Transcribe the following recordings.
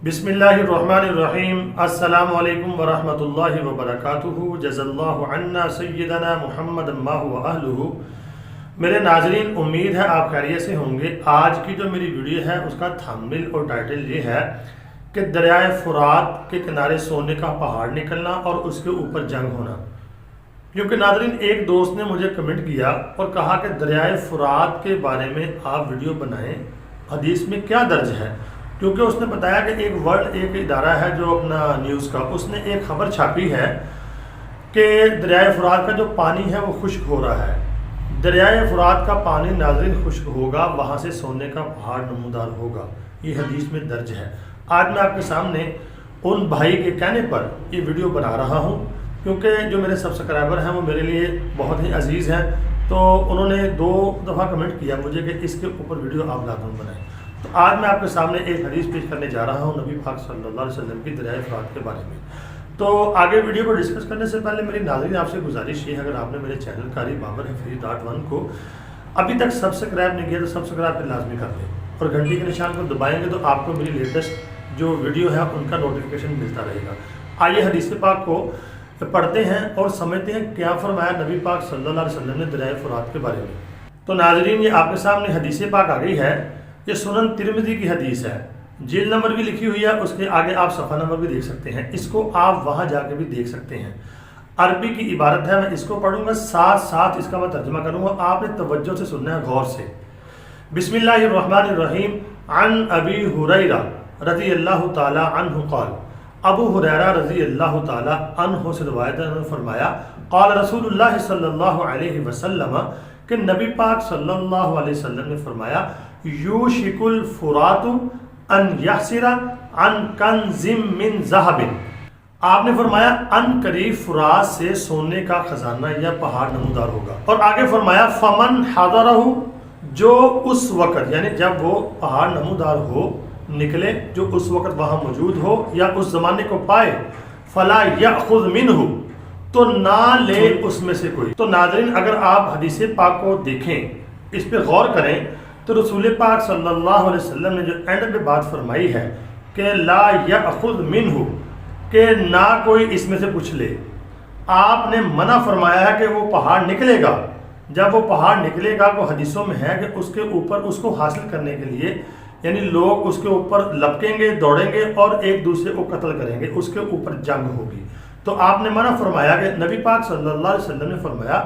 बिस्मिल्लाहिर्रहमानिर्रहीम। अस्सलामु अलैकुम वरहमतुल्लाहि वबरकातुहू। जज़ल्लाहु अन्ना सय्यदना मुहम्मद अम्माहु व अहलुहू। मेरे नाज़रीन, उम्मीद है आप खैरियत से होंगे। आज की जो मेरी वीडियो है उसका थंबनेल और टाइटल ये है कि दरियाए फुरात के किनारे सोने का पहाड़ निकलना और उसके ऊपर जंग होना। क्योंकि नाज़रीन, एक दोस्त ने मुझे कमेंट किया और कहा कि दरियाए फुरात के बारे में आप वीडियो बनाएं, हदीस में क्या दर्ज है। क्योंकि उसने बताया कि एक इदारा है जो अपना न्यूज़ का, उसने एक खबर छापी है कि दरियाए फुरात का जो पानी है वो खुश्क हो रहा है। दरियाए फुरात का पानी नाज़रीन खुश्क होगा, वहाँ से सोने का पहाड़ नमूदार होगा। ये हदीस में दर्ज है। आज मैं आपके सामने उन भाई के कहने पर ये वीडियो बना रहा हूँ, क्योंकि जो मेरे सब्सक्राइबर हैं वो मेरे लिए बहुत ही अजीज़ हैं। तो उन्होंने 2 दफ़ा कमेंट किया मुझे कि इसके ऊपर वीडियो आप लाजमी बनाएं। तो आज मैं आपके सामने एक हदीस पेश करने जा रहा हूँ नबी पाक सल्लल्लाहु अलैहि वसल्लम की दरियाए फुरात के बारे में। तो आगे वीडियो को डिस्कस करने से पहले मेरी नाज़रीन आपसे गुजारिश है, अगर आपने मेरे चैनल कारी बाबर #1 को अभी तक सब्सक्राइब नहीं किया तो सब्सक्राइब पर लाजमी कर दें और घंटी के निशान को दबाएंगे तो आपको मेरी लेटेस्ट जो वीडियो है उनका नोटिफिकेशन मिलता रहेगा। आइए हदीस पाक को पढ़ते हैं और समझते हैं क्या फरमाया नबी पाक सल्लल्लाहु अलैहि वसल्लम ने दरियाए फुरात के बारे में। तो नाज़रीन, ये आपके सामने हदीस पाक आ गई है। ये सुनन तिरमिज़ी की हदीस है, जिल्द नंबर भी लिखी हुई है, उसके आगे आप सफ़ा नंबर भी देख सकते हैं। इसको आप वहाँ जाके भी देख सकते हैं। अरबी की इबारत है, मैं इसको पढ़ूंगा, साथ साथ इसका मैं तर्जुमा करूँगा। आपने तवज्जो से सुनना है, गौर से। बिस्मिल्लाहिर्रहमानिर्रहीम। अन अबी हुरैरा रज़ियल्लाहु ताला अन्हु क़ाल। अबू हुरैरा रज़ियल्लाहु ताला अन्हु से रिवायत है, उन्होंने फरमाया क़ाल रसूलुल्लाह सल्लल्लाहु अलैहि वसल्लम कि नबी पाक सल्लल्लाहु अलैहि वसल्लम ने फरमाया यूशिकुल फुरातु अन यहसिरा अन कंजिम मिन ज़हबिन। आपने फरमाया अन करीब फुरात से सोने का खजाना या पहाड़ नमूदार होगा। और आगे फरमाया फमन हज़रहु, जो उस वक़्त यानी जब वो पहाड़ नमूदार हो निकले, जो उस वक़्त वहाँ मौजूद हो या उस ज़माने को पाए, फला यअख़ुज़ मिन्हु, तो ना ले उसमें से कोई। तो नाज़रीन, अगर आप हदीस पाक को देखें, इस पे गौर करें, तो रसूल पाक सल्लल्लाहु अलैहि वसल्लम ने जो एंड पे बात फरमाई है कि ला यअख़ुज़ मिन्हु, कि ना कोई इसमें से पूछ ले। आपने मना फरमाया है कि वो पहाड़ निकलेगा। जब वो पहाड़ निकलेगा वो हदीसों में है कि उसके ऊपर उसको हासिल करने के लिए यानी लोग उसके ऊपर लपकेंगे, दौड़ेंगे और एक दूसरे को कत्ल करेंगे, उसके ऊपर जंग होगी। तो आपने मना फरमाया कि नबी पाक सल्लल्लाहु अलैहि वसल्लम ने फरमाया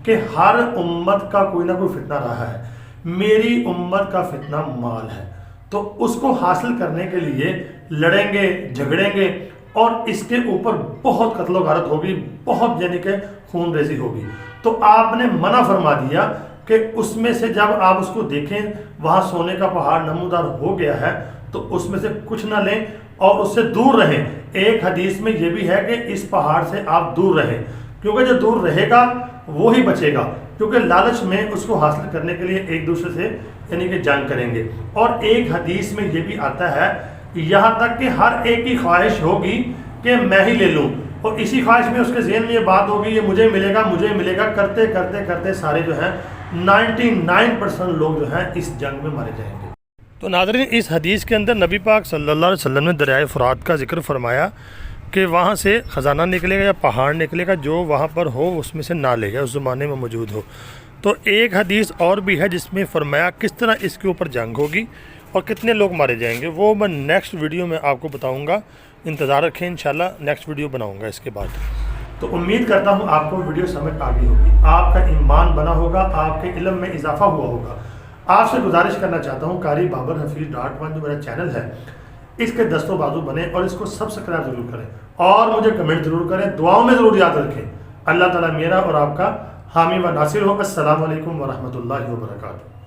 कि हर उम्मत का कोई ना कोई फितना रहा है, मेरी उम्मत का फितना माल है, तो उसको हासिल करने के लिए लड़ेंगे, झगड़ेंगे और इसके ऊपर बहुत कत्लो गारत होगी, बहुत यानी कि खून रेजी होगी। तो आपने मना फरमा दिया कि उसमें से जब आप उसको देखें वहाँ सोने का पहाड़ नमूदार हो गया है तो उसमें से कुछ ना लें और उससे दूर रहें। एक हदीस में ये भी है कि इस पहाड़ से आप दूर रहें, क्योंकि जो दूर रहेगा वो ही बचेगा, क्योंकि लालच में उसको हासिल करने के लिए एक दूसरे से यानी कि जंग करेंगे। और एक हदीस में ये भी आता है यहाँ तक कि हर एक की ख्वाहिश होगी कि मैं ही ले लूँ, और इसी ख्वाहिश में उसके ज़हन में ये बात होगी ये मुझे मिलेगा, करते करते करते सारे जो हैं 99% लोग जो हैं इस जंग में मारे जाएंगे। तो नाज़रीन, इस हदीस के अंदर नबी पाक सल्लल्लाहु अलैहि वसल्लम ने दरियाए फुरात का जिक्र फरमाया कि वहाँ से ख़जाना निकलेगा या पहाड़ निकलेगा, जो वहाँ पर हो उसमें से ना लेगा, उस ज़माने में मौजूद हो। तो एक हदीस और भी है जिसमें फरमाया किस तरह इसके ऊपर जंग होगी और कितने लोग मारे जाएंगे, वो मैं नेक्स्ट वीडियो में आपको बताऊँगा। इंतज़ार रखें, इंशाल्लाह नेक्स्ट वीडियो बनाऊँगा इसके बाद। तो उम्मीद करता हूँ आपको वीडियो समझ आ गई होगी, आपका ईमान बना होगा, आपके इल्म में इजाफा हुआ होगा। आपसे गुजारिश करना चाहता हूँ कारी बाबर #1 जो मेरा चैनल है इसके दस्तों बाजू बने और इसको सब्सक्राइब जरूर करें और मुझे कमेंट जरूर करें, दुआओं में ज़रूर याद रखें। अल्लाह ताला मेरा और आपका हामी व नासिर हो। अस्सलामु अलैकुम व रहमतुल्लाहि व बरकातुहू।